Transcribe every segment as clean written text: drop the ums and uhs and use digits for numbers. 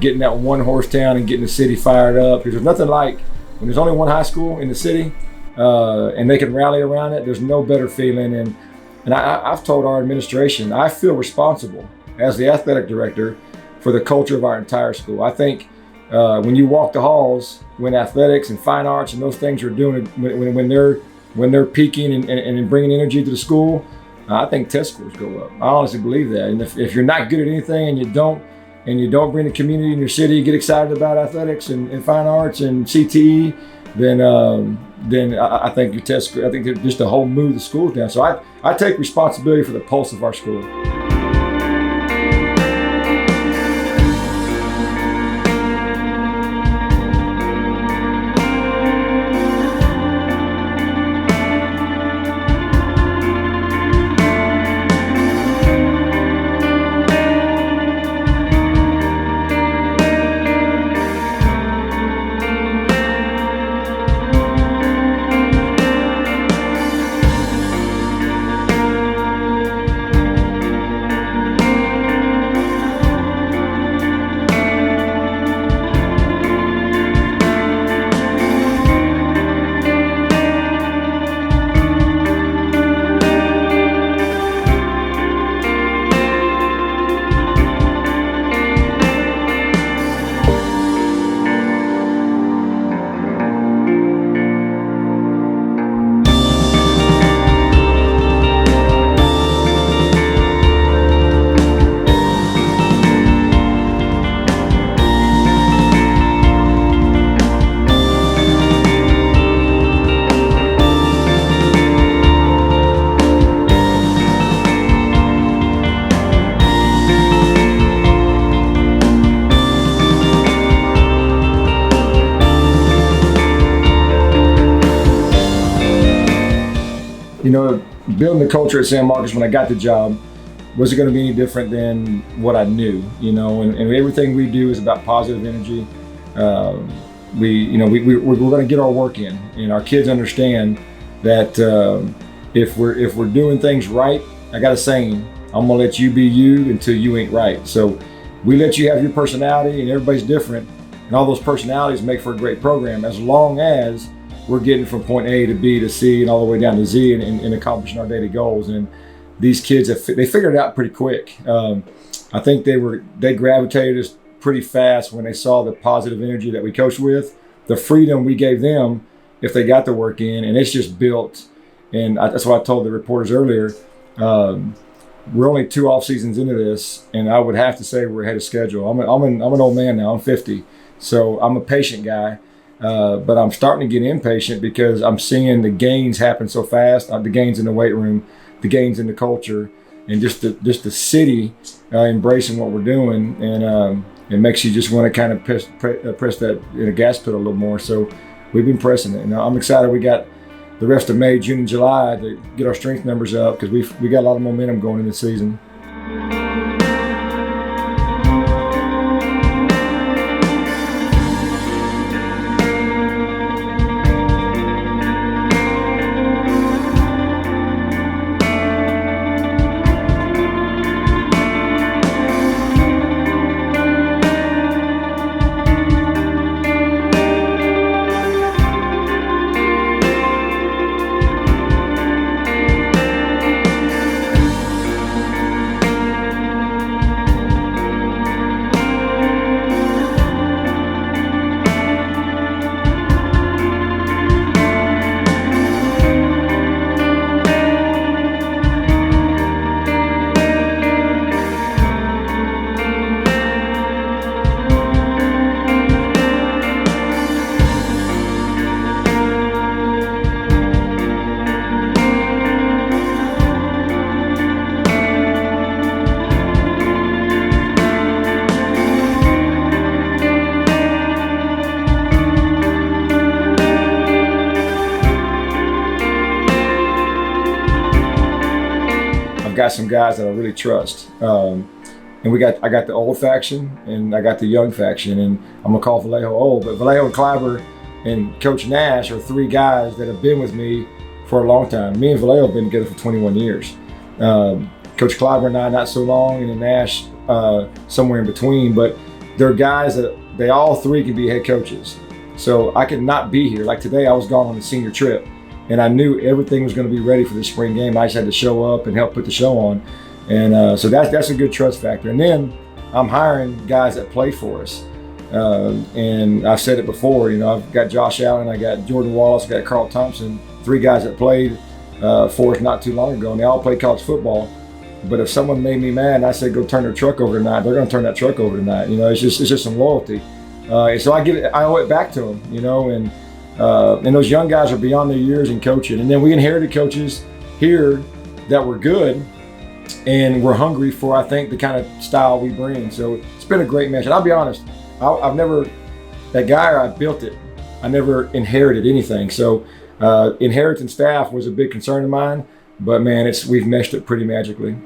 getting that one horse town and getting the city fired up. Because there's nothing like when there's only one high school in the city and they can rally around it. There's no better feeling. And I've told our administration, I feel responsible as the athletic director for the culture of our entire school. I think when you walk the halls, when athletics and fine arts and those things are doing, when they're peaking and bringing energy to the school, I think test scores go up. I honestly believe that. And if you're not good at anything and you don't bring the community in your city, get excited about athletics and fine arts and CTE, then I think your test. I think just the whole mood of the school down. So I take responsibility for the pulse of our school. Building the culture at San Marcos when I got the job, was it going to be any different than what I knew? And everything we do is about positive energy. We're going to get our work in, and our kids understand that if we're doing things right, I got a saying: I'm gonna let you be you until you ain't right. So we let you have your personality, and everybody's different, and all those personalities make for a great program as long as we're getting from point A to B to C and all the way down to Z and accomplishing our daily goals. And these kids, they figured it out pretty quick. I think they gravitated us pretty fast when they saw the positive energy that we coached with, the freedom we gave them if they got the work in, and it's just built. And that's what I told the reporters earlier. We're only 2 off seasons into this, and I would have to say we're ahead of schedule. I'm an old man now. I'm 50, so I'm a patient guy. But I'm starting to get impatient because I'm seeing the gains happen so fast. The gains in the weight room, the gains in the culture, and just the city embracing what we're doing, and it makes you just want to kind of press that gas pedal a little more. So we've been pressing it, and I'm excited. We got the rest of May, June, and July to get our strength numbers up because we got a lot of momentum going in the season. I've got some guys that I really trust. And I got the old faction and I got the young faction, and I'm gonna call Vallejo old, but Vallejo and Clyber and Coach Nash are 3 guys that have been with me for a long time. Me and Vallejo have been together for 21 years. Coach Clyber and I not so long, and then Nash somewhere in between, but they're guys that they all three can be head coaches. So I could not be here. Like today, I was gone on a senior trip, and I knew everything was going to be ready for the spring game. I just had to show up and help put the show on, and so that's a good trust factor. And then I'm hiring guys that play for us, and I've said it before. I've got Josh Allen, I got Jordan Wallace, I got Carl Thompson, 3 guys that played for us not too long ago, and they all played college football. But if someone made me mad and I said go turn their truck over tonight, they're going to turn that truck over tonight. It's just some loyalty. So I owe it back to them. And those young guys are beyond their years in coaching. And then we inherited coaches here that were good and we're hungry for, I think, the kind of style we bring. So it's been a great match. And I'll be honest, I've never, that guy, I built it. I never inherited anything. So inheritance staff was a big concern of mine. But man, we've meshed it pretty magically.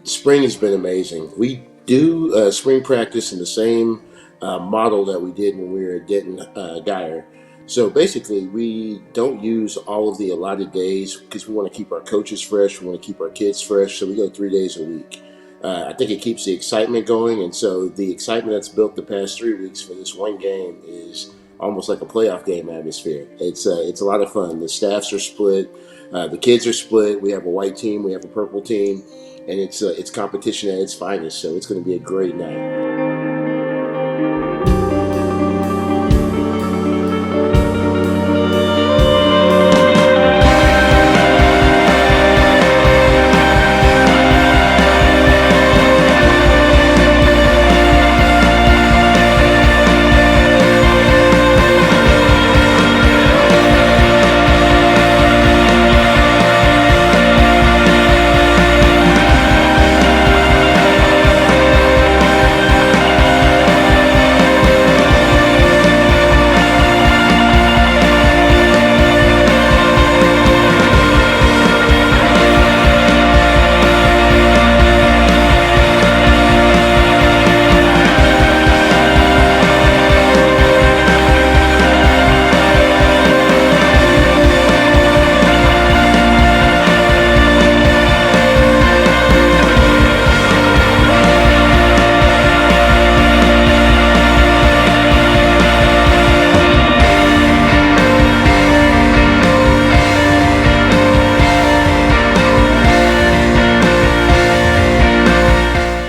Spring has been amazing. We do spring practice in the same model that we did when we were at Denton Geyer. So basically, we don't use all of the allotted days because we want to keep our coaches fresh, we want to keep our kids fresh, so we go 3 days a week. I think it keeps the excitement going, and so the excitement that's built the past 3 weeks for this one game is almost like a playoff game atmosphere. It's a lot of fun. The staffs are split, the kids are split. We have a white team, we have a purple team, and it's competition at its finest. So it's going to be a great night.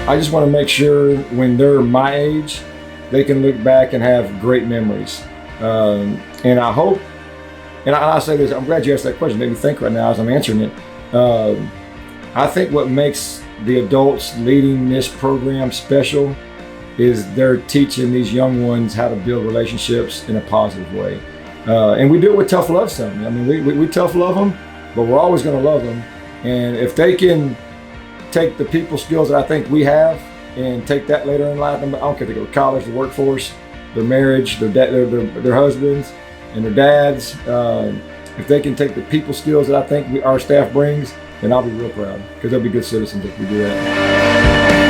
I just want to make sure when they're my age, they can look back and have great memories. And I hope, and I say this, I'm glad you asked that question, it made me think right now as I'm answering it. I think what makes the adults leading this program special is they're teaching these young ones how to build relationships in a positive way. And we do it with tough love some. I mean, we tough love them, but we're always going to love them. And if they can take the people skills that I think we have and take that later in life, I don't care if they go to college, the workforce, their marriage, their husbands and their dads, if they can take the people skills that I think our staff brings, then I'll be real proud, because they'll be good citizens if we do that.